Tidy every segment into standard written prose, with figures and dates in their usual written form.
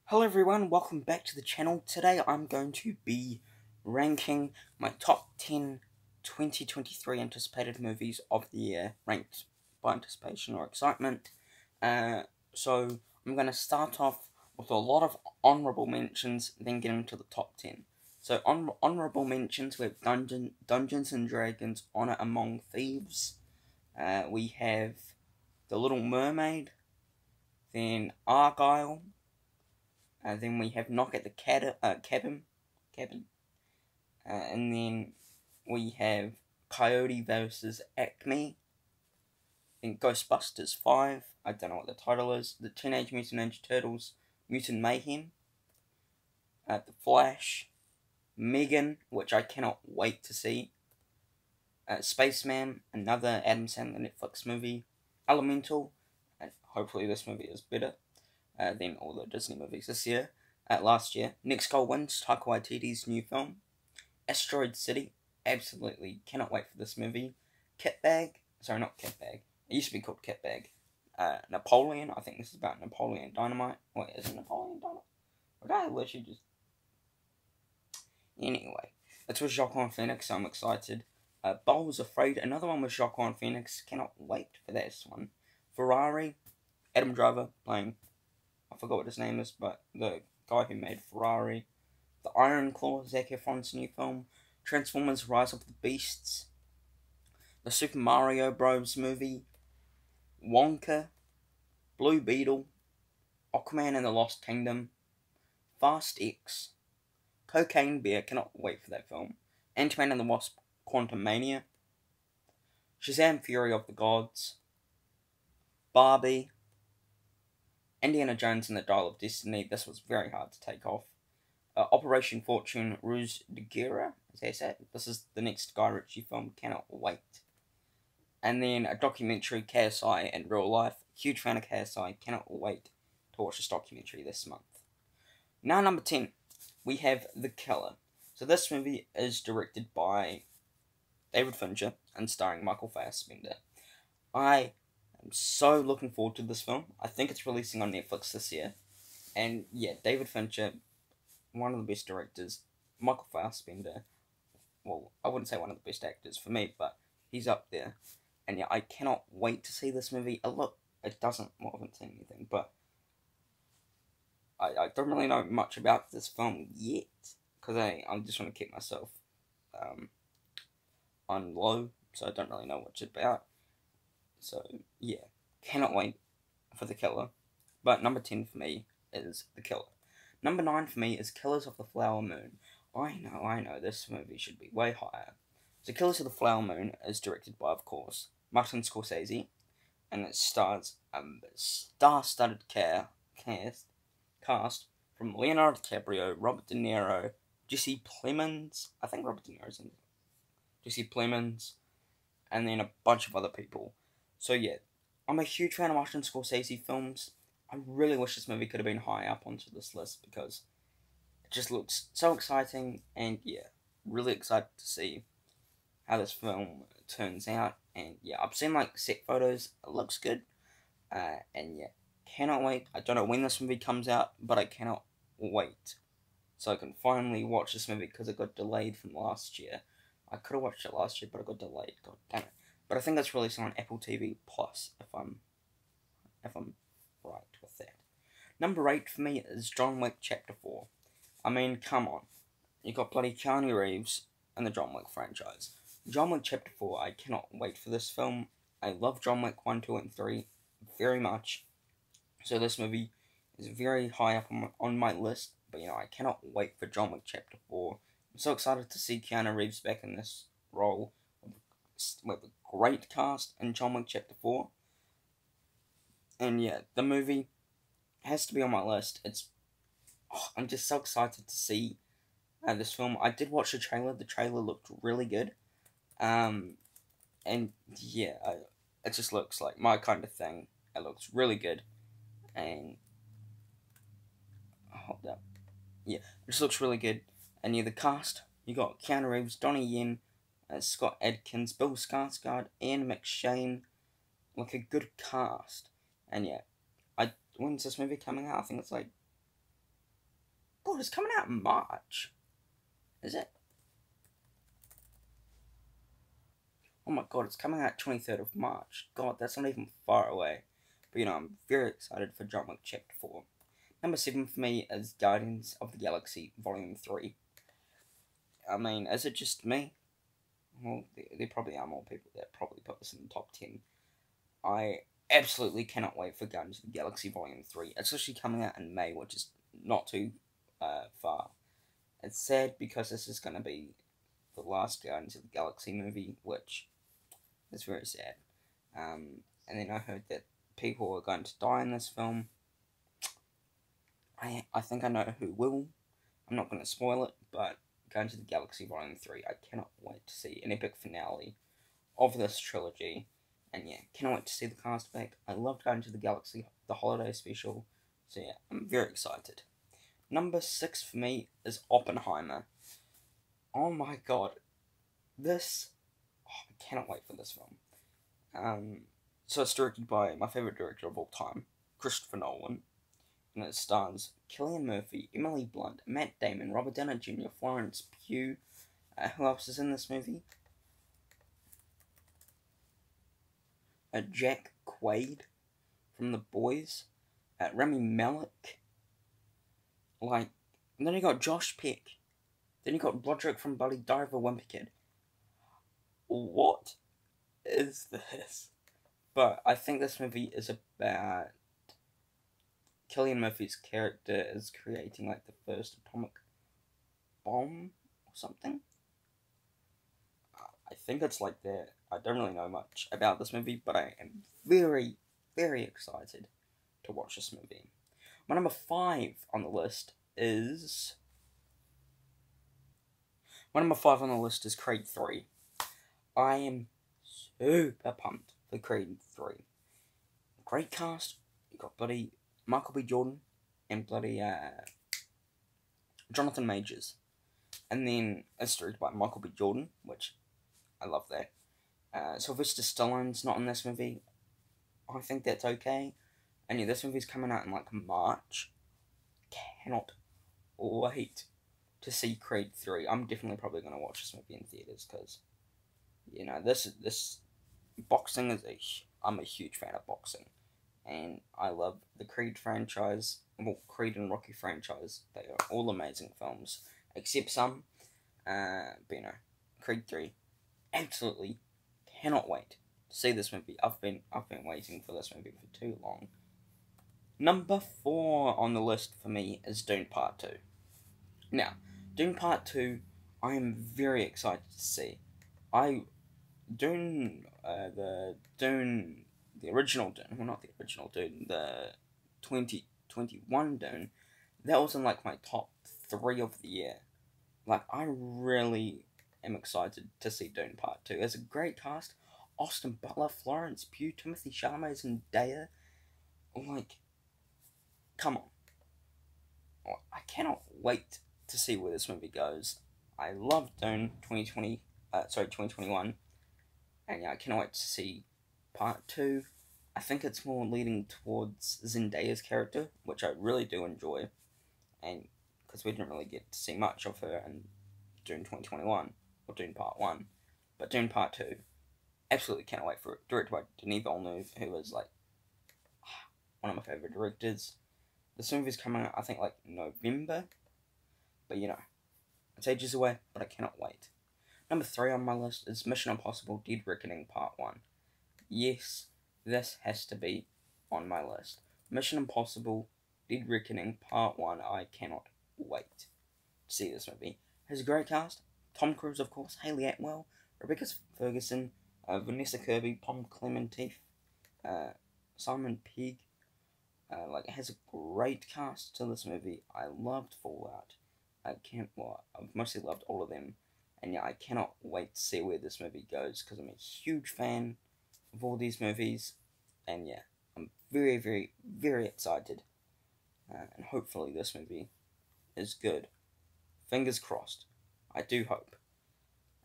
Hello everyone, welcome back to the channel. Today I'm going to be ranking my top 10 2023 anticipated movies of the year, ranked by anticipation or excitement. So I'm going to start off with a lot of honourable mentions, then get into the top 10. So honourable mentions, we have Dungeons and Dragons Honor Among Thieves. We have The Little Mermaid, then Argyle. Then we have Knock at the Cabin. And then we have Coyote versus Acme. Then Ghostbusters 5. I don't know what the title is. The Teenage Mutant Ninja Turtles Mutant Mayhem. The Flash. Megan, which I cannot wait to see. Spaceman, another Adam Sandler Netflix movie. Elemental, and hopefully this movie is better than all the Disney movies this year. Last year. Next Goal Wins, Taika Waititi's new film. Asteroid City, absolutely cannot wait for this movie. Kitbag, sorry, not Kitbag. It used to be called Kitbag. Napoleon, I think this is about Napoleon Dynamite. Wait, is it Napoleon Dynamite? Or did I literally just... Anyway, it's with Joaquin Phoenix, so I'm excited. Bowl's Afraid, another one with Joaquin Phoenix, cannot wait for this one. Ferrari, Adam Driver playing, I forgot what his name is, but the guy who made Ferrari. The Iron Claw, Zac Efron's new film. Transformers Rise of the Beasts. The Super Mario Bros. Movie. Wonka. Blue Beetle. Aquaman and the Lost Kingdom. Fast X. Cocaine Bear, cannot wait for that film. Ant-Man and the Wasp, Quantumania. Shazam Fury of the Gods. Barbie. Indiana Jones and the Dial of Destiny, this was very hard to take off. Operation Fortune, Ruse de Guerra, as they say. This is the next Guy Ritchie film, cannot wait. And then a documentary, KSI and Real Life. Huge fan of KSI, cannot wait to watch this documentary this month. Now number 10, we have The Killer. So this movie is directed by David Fincher and starring Michael Fassbender. I am so looking forward to this film. I think it's releasing on Netflix this year. And yeah, David Fincher, one of the best directors. Michael Fassbender, well, I wouldn't say one of the best actors for me, but he's up there. And yeah, I cannot wait to see this movie. It doesn't, well, I haven't seen anything, but I don't really know much about this film yet, because I just want to keep myself on low, so I don't really know what it's about. So yeah, cannot wait for The Killer. But number 10 for me is The Killer. Number 9 for me is Killers of the Flower Moon. I know, this movie should be way higher. So Killers of the Flower Moon is directed by, of course, Martin Scorsese, and it stars a star-studded cast from Leonardo DiCaprio, Robert De Niro, Jesse Plemons, I think Robert De Niro's in it, Jesse Plemons, and then a bunch of other people. So yeah, I'm a huge fan of Martin Scorsese films. I really wish this movie could have been high up onto this list because it just looks so exciting, and yeah, really excited to see how this film turns out. And yeah, I've seen like set photos, it looks good, and yeah, cannot wait. I don't know when this movie comes out, but I cannot wait so I can finally watch this movie because it got delayed from last year. I could have watched it last year, but it got delayed. God damn it! But I think it's releasing on Apple TV Plus if I'm right with that. Number 8 for me is John Wick Chapter 4. I mean, come on. You got bloody Keanu Reeves and the John Wick franchise. John Wick Chapter 4, I cannot wait for this film. I love John Wick 1, 2, and 3 very much. So this movie is very high up on my list. But you know, I cannot wait for John Wick Chapter 4. I'm so excited to see Keanu Reeves back in this role with a great cast in John Wick Chapter 4. And yeah, the movie has to be on my list. I'm just so excited to see this film. I did watch the trailer. The trailer looked really good. And yeah, it just looks like my kind of thing. It looks really good. And hold up. Yeah, it just looks really good. And yeah, the cast, you got Keanu Reeves, Donnie Yen, Scott Adkins, Bill Skarsgård, Ian McShane. Like a good cast. And yeah, when's this movie coming out? I think it's like god, it's coming out in March. Is it? Oh my god, it's coming out 23rd of March. God, that's not even far away. But you know, I'm very excited for John Wick Chapter 4. Number 7 for me is Guardians of the Galaxy Volume 3. I mean, is it just me? Well, there probably are more people that probably put this in the top 10. I absolutely cannot wait for Guardians of the Galaxy Volume 3. It's actually coming out in May, which is not too far. It's sad because this is going to be the last Guardians of the Galaxy movie, which is very sad. And then I heard that people are going to die in this film. I think I know who will. I'm not going to spoil it, but Guardians of the Galaxy Volume 3, I cannot wait to see an epic finale of this trilogy. And yeah, cannot wait to see the cast back. I loved Guardians of the Galaxy, the holiday special. So yeah, I'm very excited. Number 6 for me is Oppenheimer. Oh my god. This... Oh, I cannot wait for this film. So it's directed by my favourite director of all time, Christopher Nolan. And it stars Cillian Murphy, Emily Blunt, Matt Damon, Robert Downey Jr., Florence Pugh. Who else is in this movie? Jack Quaid from The Boys. Rami Malek. And then you got Josh Peck. Then you got Roderick from Bloody Diver Wimpy Kid. What is this? But I think this movie is about Cillian Murphy's character is creating like the first atomic bomb or something. I think it's like that. I don't really know much about this movie, but I am very, very excited to watch this movie. My number 5 on the list is... My number 5 on the list is Creed 3. I am super pumped for Creed 3. Great cast. You got bloody Michael B. Jordan and bloody Jonathan Majors. And then it's directed by Michael B. Jordan, which I love that. Sylvester Stallone's not in this movie. I think that's okay. And yeah, this movie's coming out in like March. Cannot wait to see Creed 3. I'm definitely probably going to watch this movie in theaters because, you know, this boxing is I'm a huge fan of boxing. And I love the Creed franchise, well, Creed and Rocky franchise. They are all amazing films, except some. But you know, Creed 3, absolutely cannot wait to see this movie. I've been waiting for this movie for too long. Number 4 on the list for me is Dune Part 2. Now, Dune Part 2, I am very excited to see. The original Dune, well, not the original Dune, the 2021 Dune, that was in like my top 3 of the year. Like, I really am excited to see Dune Part 2. It's a great cast. Austin Butler, Florence Pugh, Timothy Chalamet, and Zendaya. Like, come on. I cannot wait to see where this movie goes. I love Dune 2021. And yeah, I cannot wait to see Part 2. I think it's more leading towards Zendaya's character, which I really do enjoy. And because we didn't really get to see much of her in Dune 2021, or Dune Part 1. But Dune Part 2, absolutely cannot wait for it. Directed by Denis Villeneuve, who is like one of my favourite directors. This movie's coming out, I think, like November. But you know, it's ages away, but I cannot wait. Number 3 on my list is Mission Impossible Dead Reckoning Part 1. Yes, this has to be on my list. Mission Impossible Dead Reckoning Part 1. I cannot wait to see this movie. It has a great cast. Tom Cruise, of course, Hayley Atwell, Rebecca Ferguson, Vanessa Kirby, Tom Clemente, Simon Pegg. It has a great cast to this movie. I loved Fallout. I've mostly loved all of them. And yeah, I cannot wait to see where this movie goes because I'm a huge fan of all these movies. And yeah, I'm very, very, very excited. And hopefully this movie is good. Fingers crossed. I do hope.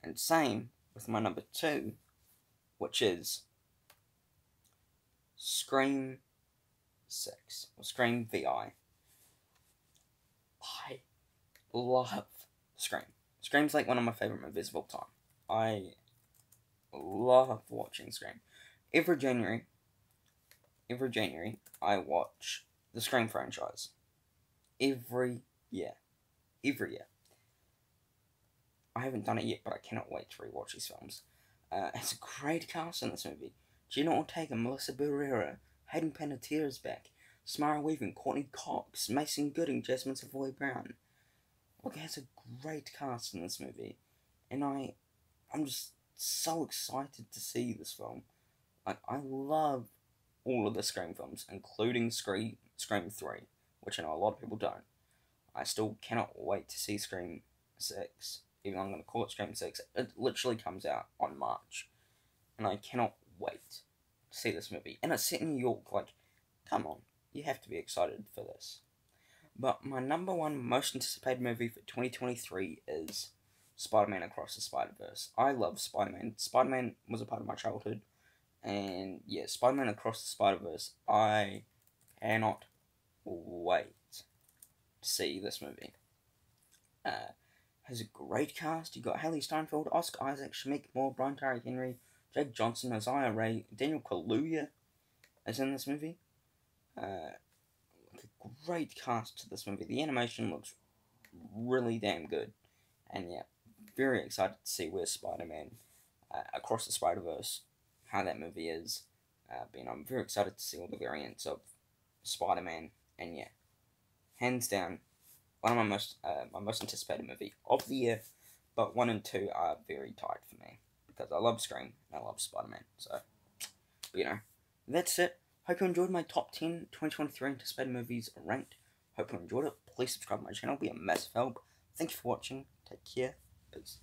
And same with my number 2, which is Scream 6, or Scream VI. I love Scream. Scream's like one of my favourite movies of all time. I love watching Scream. Every January, I watch the Scream franchise. Every year. I haven't done it yet, but I cannot wait to rewatch these films. It's a great cast in this movie. Gina Ortega, Melissa Barrera, Hayden Panettiere is back, Samara Weaving, Courtney Cox, Mason Gooding, Jasmine Savoy Brown. Look, it has a great cast in this movie, and I'm just so excited to see this film. Like, I love all of the Scream films, including Scream 3, which I know a lot of people don't. I still cannot wait to see Scream 6, even though I'm going to call it Scream 6. It literally comes out on March, and I cannot wait to see this movie. And it's set in New York, like, come on, you have to be excited for this. But my number one most anticipated movie for 2023 is Spider-Man Across the Spider-Verse. I love Spider-Man. Spider-Man was a part of my childhood. And yeah, Spider-Man Across the Spider-Verse, I cannot wait to see this movie. Has a great cast. You got Haley Steinfeld, Oscar Isaac, Shamik Moore, Brian Tyree Henry, Jake Johnson, Isaiah Ray, Daniel Kaluuya is in this movie. A great cast to this movie. The animation looks really damn good. And yeah, very excited to see where Spider-Man Across the Spider-Verse, how that movie is. I'm very excited to see all the variants of Spider-Man. And yeah, hands down, one of my most anticipated movie of the year. But 1 and 2 are very tight for me, because I love Scream and I love Spider-Man. So, that's it. Hope you enjoyed my top 10 2023 anticipated movies ranked. Hope you enjoyed it. Please subscribe to my channel. It'll be a massive help. Thank you for watching. Take care. Peace.